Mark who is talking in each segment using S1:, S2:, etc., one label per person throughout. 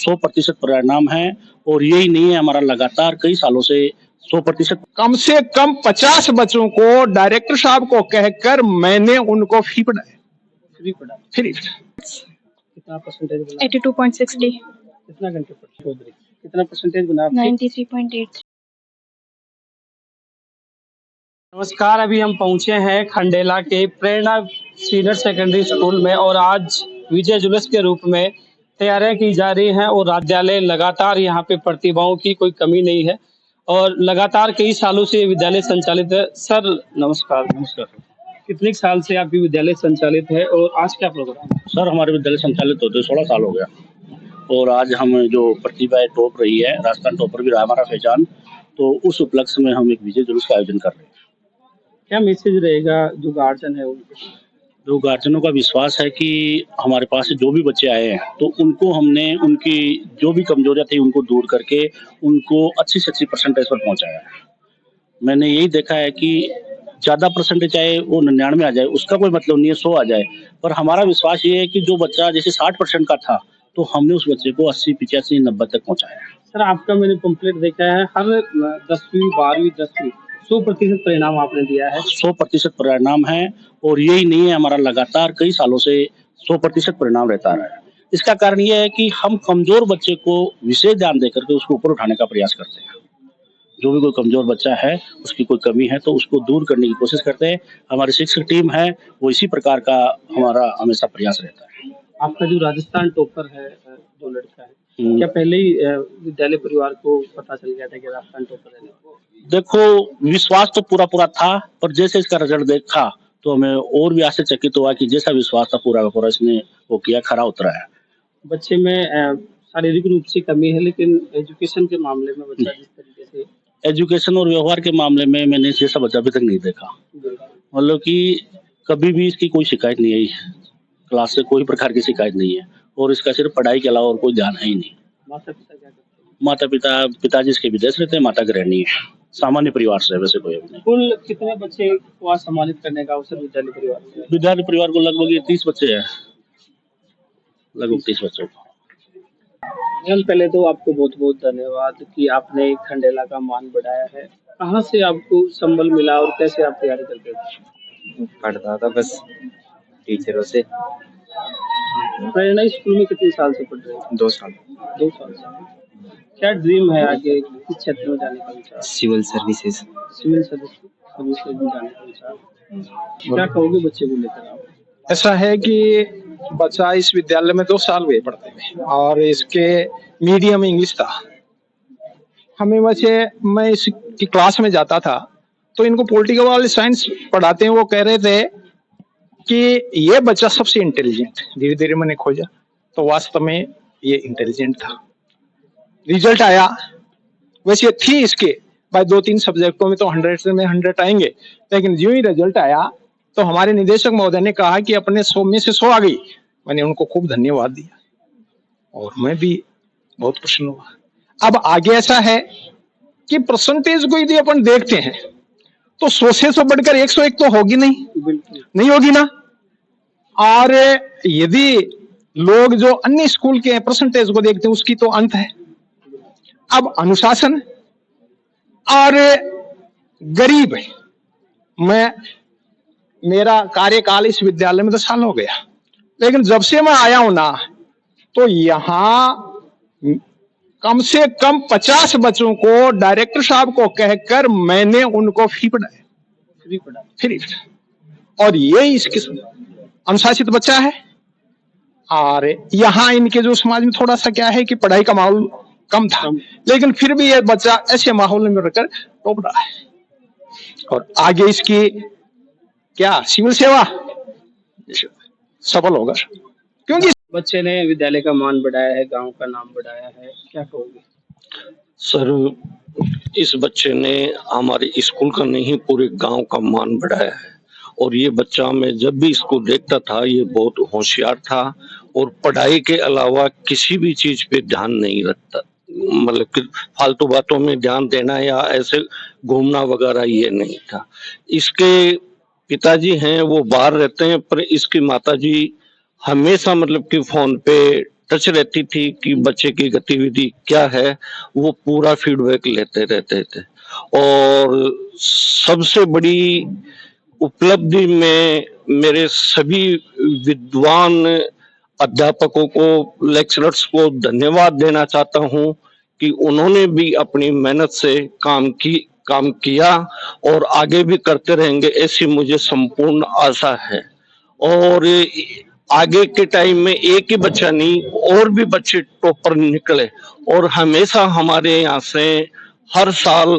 S1: 100% परिणाम है और यही नहीं है, हमारा लगातार कई सालों से 100%।
S2: कम से कम 50 बच्चों को डायरेक्टर साहब को कहकर मैंने उनको फी पढ़ाया, फ्री।
S3: कितना परसेंटेज बना?
S4: 82.60।
S3: कितना घंटे पढ़ते? कितना परसेंटेज बना?
S4: 93.8।
S3: नमस्कार, अभी हम पहुंचे हैं खंडेला के प्रेरणा सीनियर सेकेंडरी स्कूल में और आज विजय जुलूस के रूप में तैयारियां की जा रही हैं और विद्यालय लगातार यहाँ पे प्रतिभाओं की कोई कमी नहीं है और लगातार कई सालों से ये विद्यालय संचालित है। सर नमस्कार।
S1: नमस्कार
S3: कितने साल से आपकी विद्यालय संचालित है और आज क्या प्रोग्राम?
S1: सर, हमारे विद्यालय संचालित होते 16 साल हो गया और आज हम जो प्रतिभा टॉप रही है, राजस्थान टॉपर भी रहा हमारा पहचान, तो उस उपलक्ष्य में हम एक विजय जुलूस का आयोजन कर रहे हैं।
S3: क्या मैसेज रहेगा जो गार्जियन है उनके?
S1: जो गार्जियनों का विश्वास है कि हमारे पास जो भी बच्चे आए हैं तो उनको हमने उनकी जो भी कमजोरियां थी उनको दूर करके उनको अच्छी से अच्छी परसेंटेज पर पहुंचाया है। मैंने यही देखा है कि ज़्यादा परसेंटेज आए वो 99 आ जाए उसका कोई मतलब नहीं है, 100 आ जाए, पर हमारा विश्वास ये है कि जो बच्चा जैसे 60% का था तो हमने उस बच्चे को 80, 85, 90 तक पहुँचाया।
S3: सर आपका मैंने पंपलेट देखा है, हर 10वीं 12वीं 10वीं 100% परिणाम आपने दिया है।
S1: 100% परिणाम है और यही नहीं है, हमारा लगातार कई सालों से 100% परिणाम रहता रहा है। इसका कारण यह है कि हम कमजोर बच्चे को विशेष ध्यान देकर के उसको ऊपर उठाने का प्रयास करते हैं। जो भी कोई कमजोर बच्चा है, उसकी कोई कमी है तो उसको दूर करने की कोशिश करते हैं। हमारी शिक्षक टीम है वो इसी प्रकार का हमारा हमेशा प्रयास रहता है।
S3: आपका जो राजस्थान टॉपर है जो लड़का है, क्या पहले ही विद्यालय परिवार को पता चल गया था कि राजस्थान टॉपर है?
S1: देखो, विश्वास तो पूरा था, पर जैसे इसका रिजल्ट देखा तो हमें और भी आश्चर्यचकित हुआ कि जैसा विश्वास था पूरा का पूरा इसने वो किया, खरा उतरा है।
S3: बच्चे में शारीरिक रूप से कमी है लेकिन एजुकेशन के मामले में बच्चा जिस तरीके से
S1: एजुकेशन और व्यवहार के मामले में मैंने जैसा बच्चा अभी तक नहीं देखा। मतलब कि कभी भी इसकी कोई शिकायत नहीं आई, क्लास से कोई प्रकार की शिकायत नहीं है और इसका सिर्फ पढ़ाई के अलावा और कोई ध्यान है ही नहीं।
S3: माता पिता क्या करते हैं?
S1: माता पिताजी इसके विदेश रहते हैं, माता गृहिणी है, सामान्य परिवार से, वैसे कोई नहीं।
S3: कुल कितने बच्चे को सम्मानित करने का अवसर विद्यालय परिवार में?
S1: विद्यालय परिवार को लगभग 30 बच्चे हैं, लगभग 30 बच्चों को।
S3: पहले तो आपको बहुत बहुत धन्यवाद कि आपने खंडेला का मान बढ़ाया है। कहाँ से आपको संबल मिला और कैसे आप तैयारी करते थे?
S5: पढ़ता था बस टीचरों से।
S3: प्रेरणा स्कूल में कितने साल से पढ़ रहे हैं?
S5: 2 साल।
S3: 2 साल से। क्या ड्रीम है आगे, किस क्षेत्र में जाने का विचार?
S5: Civil services.
S3: सिविल सर्विस में जाने का विचार। क्या कहोगे बच्चे को लेकर आप?
S2: ऐसा है कि बच्चा इस विद्यालय में 2 साल हुए पढ़ते हुए और इसके मीडियम इंग्लिश था। हमें मैं इसकी क्लास में जाता था तो इनको पॉलिटिकल वाले साइंस पढ़ाते हैं, वो कह रहे थे कि ये बच्चा सबसे इंटेलिजेंट। धीरे धीरे मैंने खोजा तो वास्तव में ये इंटेलिजेंट था। रिजल्ट आया, वैसे थी इसके भाई 2-3 सब्जेक्टों में तो 100 में 100 आएंगे, लेकिन जो ही रिजल्ट आया तो हमारे निदेशक महोदय ने कहा कि अपने 100 में से 100 आ गई। मैंने उनको खूब धन्यवाद दिया और मैं भी बहुत प्रसन्न हुआ। अब आगे ऐसा है कि परसेंटेज को यदि अपन देखते हैं तो 100 से 100 बढ़कर 101 तो होगी नहीं होगी ना। और यदि लोग जो अन्य स्कूल के परसेंटेज को देखते हैं उसकी तो अंत है। अब अनुशासन और गरीब है। मेरा कार्यकाल इस विद्यालय में 10 साल हो गया, लेकिन जब से मैं आया हूं ना तो यहाँ कम से कम 50 बच्चों को डायरेक्टर साहब को कहकर मैंने उनको फी पढ़ाया, फ्री। और ये इसके अनुशासित बच्चा है। और यहाँ इनके जो समाज में थोड़ा सा क्या है कि पढ़ाई का माहौल कम था, लेकिन फिर भी ये बच्चा ऐसे माहौल में रहकर टॉप रहा है और आगे इसकी क्या सिविल सेवा सफल होगा, क्योंकि
S3: बच्चे ने विद्यालय का मान बढ़ाया है, गांव का नाम बढ़ाया है, क्या कहोगे?
S6: सर, इस बच्चे ने हमारे स्कूल का नहीं पूरे गांव का मान बढ़ाया है और ये बच्चा मैं जब भी इसको देखता था ये बहुत होशियार था और पढ़ाई के अलावा किसी भी चीज पे ध्यान नहीं रखता, मतलब कि फालतू बातों में ध्यान देना या ऐसे घूमना वगैरह ये नहीं था। इसके पिताजी हैं वो बाहर रहते हैं पर इसकी माताजी हमेशा मतलब कि फोन पे टच रहती थी कि बच्चे की गतिविधि क्या है, वो पूरा फीडबैक लेते रहते थे। और सबसे बड़ी उपलब्धि में मेरे सभी विद्वान अध्यापकों को, लेक्चरर्स को धन्यवाद देना चाहता हूं कि उन्होंने भी अपनी मेहनत से काम किया और आगे भी करते रहेंगे, ऐसी मुझे संपूर्ण आशा है। और आगे के टाइम में एक ही बच्चा नहीं, और भी बच्चे टॉपर निकले। और हमेशा हमारे यहाँ से हर साल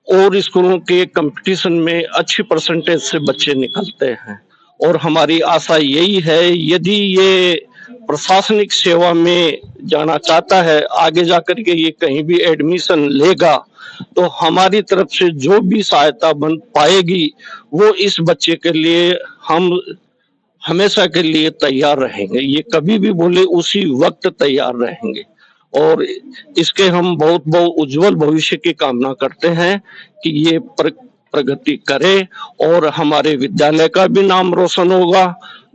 S6: और स्कूलों के कंपटीशन में अच्छी परसेंटेज से बच्चे निकलते हैं। और हमारी आशा यही है, यदि ये प्रशासनिक सेवा में जाना चाहता है, आगे जाकर के ये कहीं भी एडमिशन लेगा, तो हमारी तरफ से जो भी सहायता बन पाएगी वो इस बच्चे के लिए हम हमेशा के लिए तैयार रहेंगे। ये कभी भी बोले उसी वक्त तैयार रहेंगे। और इसके हम बहुत बहुत उज्जवल भविष्य की कामना करते हैं कि ये प्रगति करे और हमारे विद्यालय का भी नाम रोशन होगा,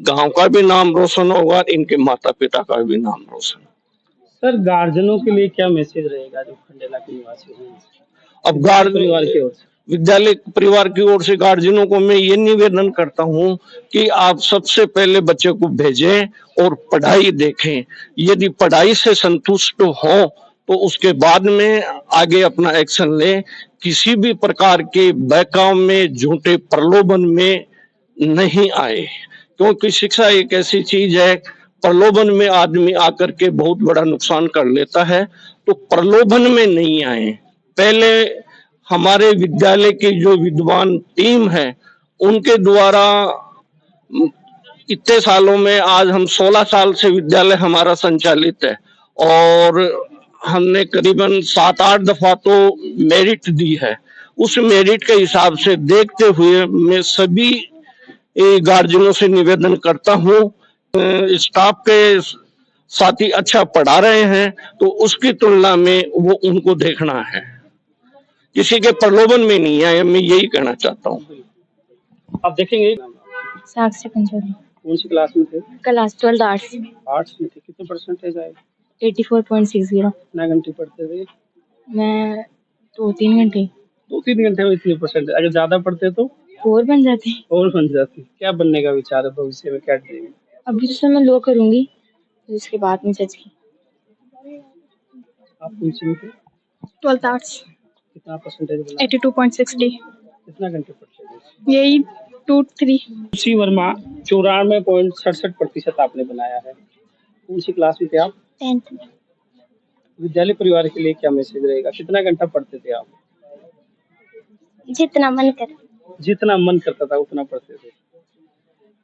S6: गांव का भी नाम रोशन होगा, इनके माता पिता का भी नाम रोशन।
S3: सर गार्जियनों के लिए क्या मैसेज रहेगा जो खंडेला के निवासी हैं?
S6: अब गार्जियन
S3: परिवार की ओर से,
S6: विद्यालय परिवार की ओर से गार्जियनों को मैं ये निवेदन करता हूँ कि आप सबसे पहले बच्चे को भेजें और पढ़ाई देखें। यदि पढ़ाई से संतुष्ट हो तो उसके बाद में आगे अपना एक्शन लें। किसी भी प्रकार के बहकाव में, झूठे प्रलोभन में नहीं आए, क्योंकि शिक्षा एक ऐसी चीज है, प्रलोभन में आदमी आकर के बहुत बड़ा नुकसान कर लेता है। तो प्रलोभन में नहीं आए। पहले हमारे विद्यालय की जो विद्वान टीम है उनके द्वारा इतने सालों में, आज हम 16 साल से विद्यालय हमारा संचालित है और हमने करीबन 7-8 दफा तो मेरिट दी है। उस मेरिट के हिसाब से देखते हुए मैं सभी गार्जियनों से निवेदन करता हूँ, स्टाफ के साथी अच्छा पढ़ा रहे हैं तो उसकी तुलना में वो उनको देखना है, किसी के प्रलोभन में नहीं है। मैं यही कहना चाहता हूँ।
S3: आप देखेंगे
S4: साक्षी पंचोली।
S3: कौन सी क्लास में थे?
S4: Class 12 arts.
S3: आर्ट्स में थे। कितने परसेंटेज आए?
S4: 84.60।
S3: कितना घंटे पढ़ते थे?
S4: मैं 2-3 घंटे।
S3: 2-3 घंटे में इतने परसेंटेज? अगर ज्यादा पढ़ते तो
S4: और बन जाते।
S3: और बन जाती। क्या बनने का विचार है भविष्य में, क्या ड्रीम?
S4: अभी तो मैं लॉ करूंगी, तो इसके बाद में जज की।
S3: आप कौन सी में थे?
S4: 12 आर्ट्स।
S3: कितना परसेंटेज बना?
S4: 82.60।
S3: कितना घंटे पढ़ते थे?
S4: यही 2-3।
S3: खुशी वर्मा 94.67% आपने बनाया है। कौन सी क्लास में थे आप?
S4: 10th।
S3: विद्यालय परिवार के लिए क्या मैसेज रहेगा? कितना घंटा पढ़ते थे आप?
S4: जितना मन करे।
S3: जितना मन करता था उतना पढ़ते थे।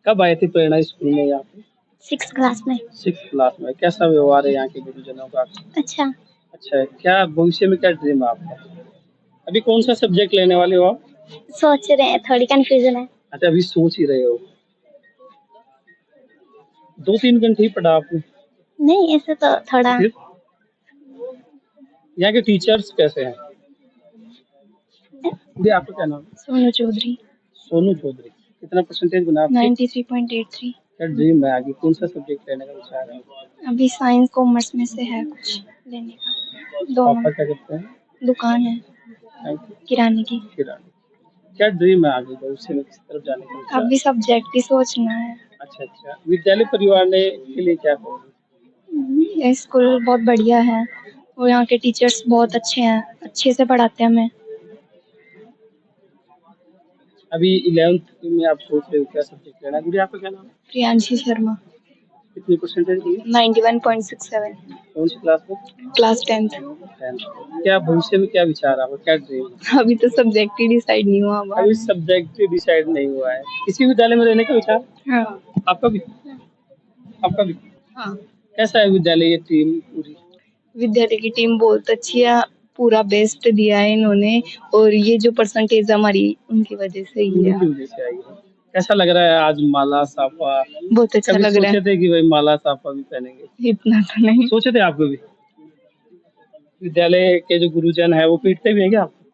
S3: कब आए थे प्रेरणा स्कूल में यहाँ पे?
S4: 6th क्लास में।
S3: 6th क्लास में। कैसा व्यवहार है यहाँ के गुरुजनों का?
S4: अच्छा।
S3: अच्छा है। क्या भविष्य में क्या ड्रीम है आपका? अभी कौन सा सब्जेक्ट लेने वाले हो आप?
S4: सोच रहे हैं, थोड़ी कंफ्यूजन है।
S3: अच्छा, अभी सोच ही रहे हो। 2-3 घंटे ही पढ़ा आपने?
S4: नहीं, ऐसे तो थोड़ा।
S3: फिर यहाँ के टीचर्स कैसे हैं? जी, आपका क्या नाम है?
S4: सोनू चौधरी।
S3: सोनू चौधरी। कितना परसेंटेज बना आपके?
S4: 93.83।
S3: क्या ड्रीम है आगे? कौन सा सब्जेक्ट लेने का विचार है?
S4: अभी साइंस कॉमर्स में से है कुछ लेने का।
S3: पापा
S4: दोनों।
S3: क्या करते हैं?
S4: दुकान है किराने की।
S3: किराना। क्या ड्रीम है आगे भविष्य में, किस तरफ जाने का विचार?
S4: अभी सब्जेक्ट ही सोचना है।
S3: अच्छा। विद्यालय परिवार ने के लिए क्या कहोगे?
S4: ये स्कूल बहुत बढ़िया है और यहाँ के टीचर्स बहुत अच्छे हैं, अच्छे से पढ़ाते हैं हमें।
S3: अभी 11th में आप सोच रहे हो क्या सब्जेक्ट लेना है? गुड़िया, आपका क्या नाम है?
S4: प्रियांशी शर्मा।
S3: कितनी परसेंटेज की?
S4: 91.67।
S3: कौन सी क्लास में?
S4: Class 10th।
S3: 10th। क्या भविष्य में क्या विचार है आपका, क्या ड्रीम है?
S4: अभी तो सब्जेक्ट ही डिसाइड नहीं हुआ
S3: अभी सब्जेक्ट डिसाइड नहीं हुआ है। किसी विद्यालय में रहने का विचार?
S4: हाँ।
S3: आपका भी? आपका भी?
S4: हाँ।
S3: कैसा है विद्यालय की टीम पूरी?
S4: विद्यालय की टीम बहुत अच्छी है, पूरा बेस्ट दिया है इन्होंने और ये जो परसेंटेज हमारी उनकी वजह से ही है।
S3: उनकी वजह से आई है। कैसा लग रहा है आज माला साफा?
S4: बहुत अच्छा
S3: कभी
S4: लग रहा
S3: सोचे थे कि भाई माला साफा भी पहनेंगे?
S4: है। इतना तो नहीं
S3: सोचे थे आपको भी? विद्यालय के जो गुरुजन है वो पीटते भी है क्या आपको?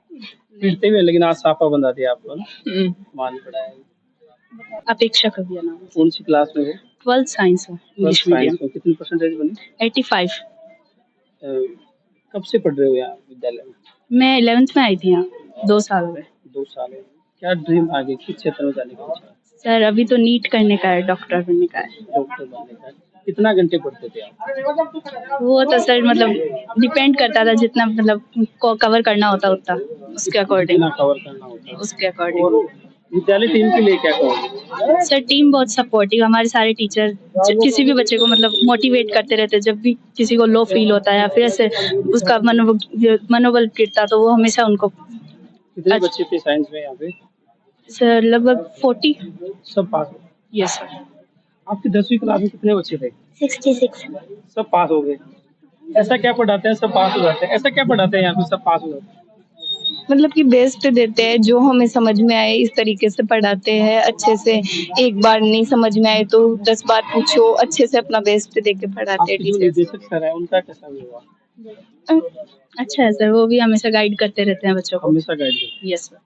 S3: पीटते भी है, लेकिन आज साफा बंधा दिया आपको ना? मान पड़ा है।
S4: अपेक्षा कभी नाम।
S3: कौन सी क्लास में हो?
S7: 12th साइंस है, इंग्लिश मीडियम।
S3: साइंस में कितनी परसेंटेज बनी?
S7: 85।
S3: कब से पढ़ रहे हो यहाँ विद्यालय में?
S7: मैं 11th में आई थी यहाँ, 2 साल हुए।
S3: 2 साल है। क्या ड्रीम आगे किस क्षेत्र में जाने का इच्छा है?
S7: सर अभी तो नीट करने का है, डॉक्टर बनने का है।
S3: डॉक्टर बनने का है। कितना घंटे पढ़ते थे आप?
S7: वो तो सर मतलब डिपेंड करता था, जितना मतलब को कवर करना होता उतना, उसके अकॉर्डिंग।
S3: कितना कवर करना होता है?
S7: उसके अकॉर्डिंग।
S3: और विद्यालय टीम के लिए क्या कहोगे?
S7: सर टीम बहुत सपोर्टिव, हमारे सारे टीचर किसी भी बच्चे को मतलब मोटिवेट करते रहते हैं। जब भी किसी को लो फील होता है या फिर ऐसे उसका मनोबल गिरता तो वो हमेशा उनको।
S3: कितने बच्चे थे साइंस में यहाँ पे?
S7: सर लगभग 40।
S3: सब पास हो?
S7: Yes sir.
S3: आपकी 10वीं क्लास में कितने बच्चे थे?
S4: 66।
S3: सब पास हो गए। ऐसा क्या पढ़ाते हैं सब पास हो जाते हैं? ऐसा क्या पढ़ाते हैं यहाँ पे सब पास हो जाते हैं?
S4: मतलब कि बेस्ट देते हैं, जो हमें समझ में आए इस तरीके से पढ़ाते हैं अच्छे से। एक बार नहीं समझ में आए तो 10 बार पूछो, अच्छे से अपना बेस्ट दे के पढ़ाते हैं
S3: आपके जो
S4: टीचर्स।
S3: निर्देशक सर है उनका कैसा व्यवहार?
S7: अच्छा है सर, वो भी हमेशा गाइड करते रहते हैं बच्चों को।
S3: हमेशा गाइड करते हैं।
S7: Yes sir.